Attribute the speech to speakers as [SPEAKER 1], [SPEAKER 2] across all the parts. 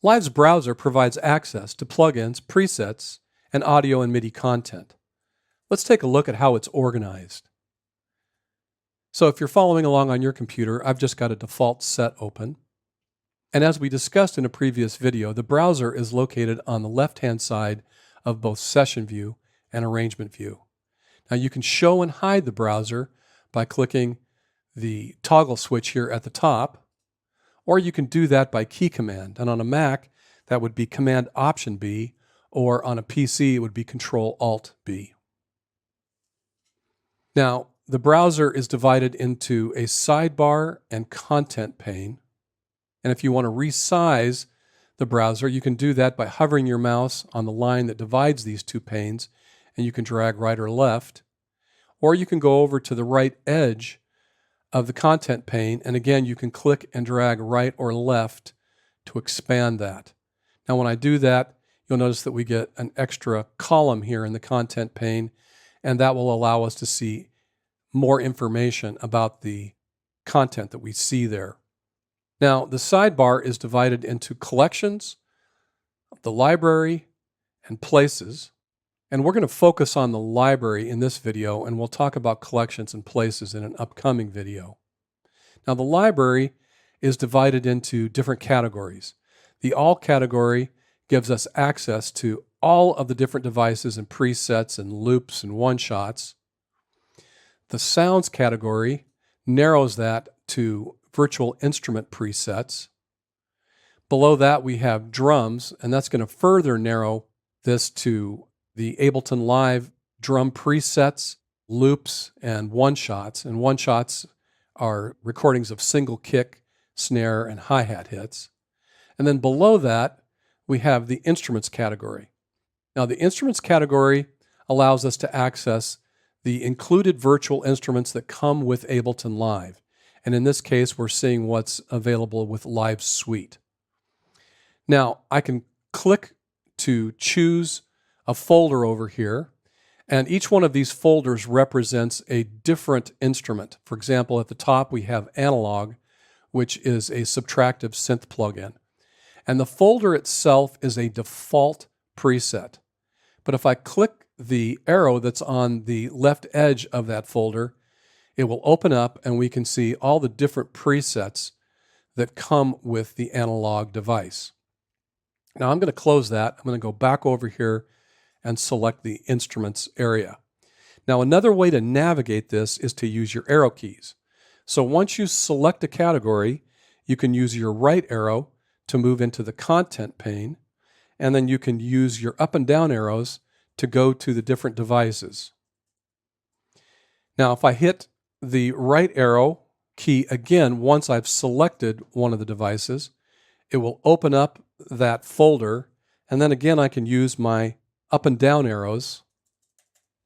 [SPEAKER 1] Live's browser provides access to plugins, presets, and audio and MIDI content. Let's take a look at how it's organized. So if you're following along on your computer, I've just got a default set open. And as we discussed in a previous video, the browser is located on the left-hand side of both Session View and Arrangement View. Now you can show and hide the browser by clicking the toggle switch here at the top, or you can do that by key command. And on a Mac, that would be Command Option B, or on a PC, it would be Control Alt B. Now, the browser is divided into a sidebar and content pane. And if you want to resize the browser, you can do that by hovering your mouse on the line that divides these two panes, and you can drag right or left. Or you can go over to the right edge of the content pane, and again, you can click and drag right or left to expand that. Now, when I do that, you'll notice that we get an extra column here in the content pane, and that will allow us to see more information about the content that we see there. Now, the sidebar is divided into collections, the library, and places. And we're going to focus on the library in this video, and we'll talk about collections and places in an upcoming video. Now, the library is divided into different categories. The All category gives us access to all of the different devices and presets and loops and one-shots. The Sounds category narrows that to virtual instrument presets. Below that, we have drums, and that's going to further narrow this to the Ableton Live drum presets, loops, and one-shots. And one-shots are recordings of single kick, snare, and hi-hat hits. And then below that, we have the Instruments category. Now, the Instruments category allows us to access the included virtual instruments that come with Ableton Live. And in this case, we're seeing what's available with Live Suite. Now, I can click to choose a folder over here, and each one of these folders represents a different instrument. For example, at the top we have Analog, which is a subtractive synth plugin. And the folder itself is a default preset. But if I click the arrow that's on the left edge of that folder, it will open up and we can see all the different presets that come with the Analog device. Now I'm going to close that. I'm going to go back over here and select the Instruments area. Now, another way to navigate this is to use your arrow keys. So once you select a category, you can use your right arrow to move into the Content pane, and then you can use your up and down arrows to go to the different devices. Now, if I hit the right arrow key again, once I've selected one of the devices, it will open up that folder, and then again I can use my up and down arrows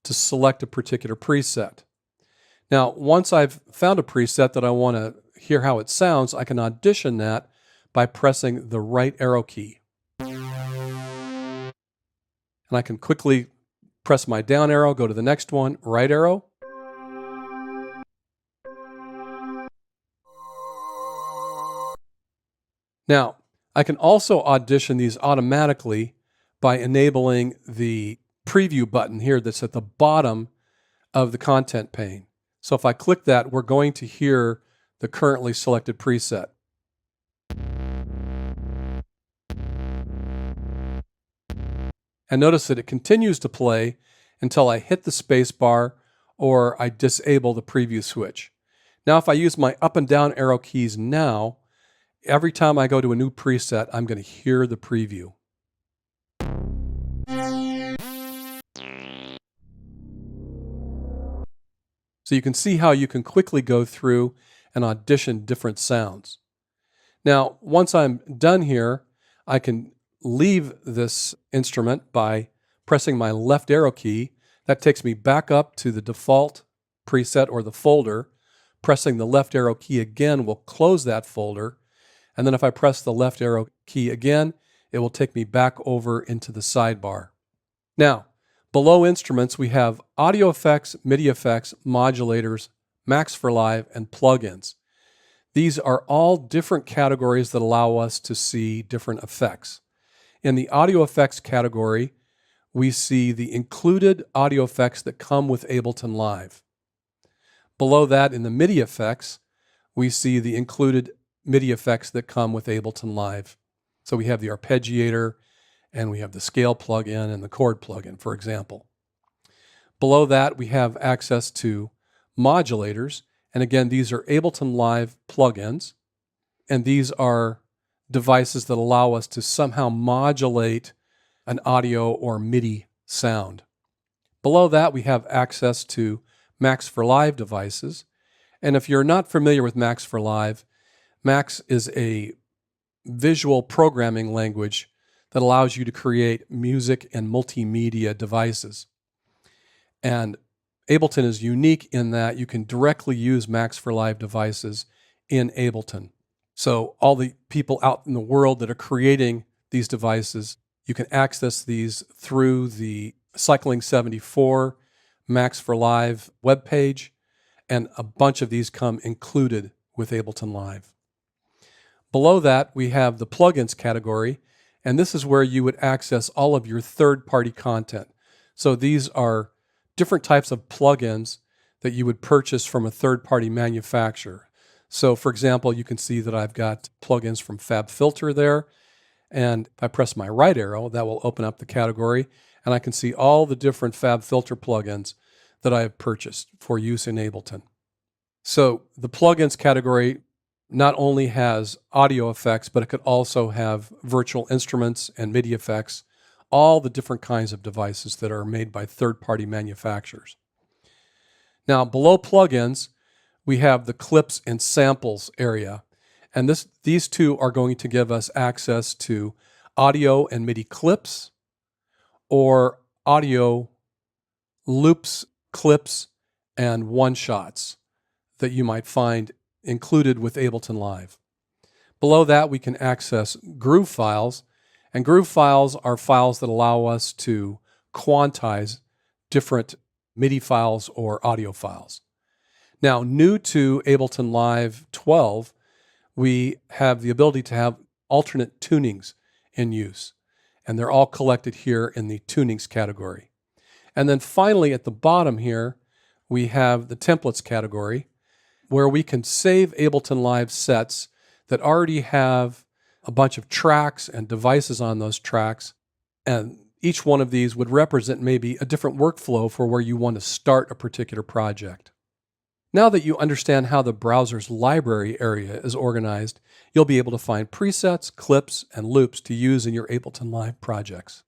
[SPEAKER 1] to select a particular preset. Now, once I've found a preset that I want to hear how it sounds, I can audition that by pressing the right arrow key. And I can quickly press my down arrow, go to the next one, right arrow. Now, I can also audition these automatically by enabling the preview button here that's at the bottom of the content pane. So if I click that, we're going to hear the currently selected preset. And notice that it continues to play until I hit the space bar or I disable the preview switch. Now if I use my up and down arrow keys now, every time I go to a new preset, I'm going to hear the preview. So you can see how you can quickly go through and audition different sounds. Now, once I'm done here, I can leave this instrument by pressing my left arrow key. That takes me back up to the default preset or the folder. Pressing the left arrow key again will close that folder. And then if I press the left arrow key again, it will take me back over into the sidebar. Now, below Instruments, we have audio effects, MIDI effects, modulators, Max for Live, and plugins. These are all different categories that allow us to see different effects. In the audio effects category, we see the included audio effects that come with Ableton Live. Below that, in the MIDI effects, we see the included MIDI effects that come with Ableton Live. So we have the arpeggiator, and we have the scale plugin and the chord plugin, for example. Below that, we have access to modulators. And again, these are Ableton Live plugins. And these are devices that allow us to somehow modulate an audio or MIDI sound. Below that, we have access to Max for Live devices. And if you're not familiar with Max for Live, Max is a visual programming language that allows you to create music and multimedia devices. And Ableton is unique in that you can directly use Max for Live devices in Ableton. So all the people out in the world that are creating these devices, you can access these through the Cycling 74 Max for Live webpage, and a bunch of these come included with Ableton Live. Below that, we have the plugins category, and this is where you would access all of your third-party content. So these are different types of plugins that you would purchase from a third-party manufacturer. So for example, you can see that I've got plugins from FabFilter there, and if I press my right arrow, that will open up the category, and I can see all the different FabFilter plugins that I have purchased for use in Ableton. So the plugins category not only has audio effects, but it could also have virtual instruments and MIDI effects, all the different kinds of devices that are made by third-party manufacturers. Now, below plugins, we have the clips and samples area. And these two are going to give us access to audio and MIDI clips, or audio loops, clips, and one-shots that you might find included with Ableton Live. Below that, we can access groove files, and groove files are files that allow us to quantize different MIDI files or audio files. Now, new to Ableton Live 12, we have the ability to have alternate tunings in use, and they're all collected here in the tunings category. And then finally, at the bottom here, we have the templates category, where we can save Ableton Live sets that already have a bunch of tracks and devices on those tracks. And each one of these would represent maybe a different workflow for where you want to start a particular project. Now that you understand how the browser's library area is organized, you'll be able to find presets, clips, and loops to use in your Ableton Live projects.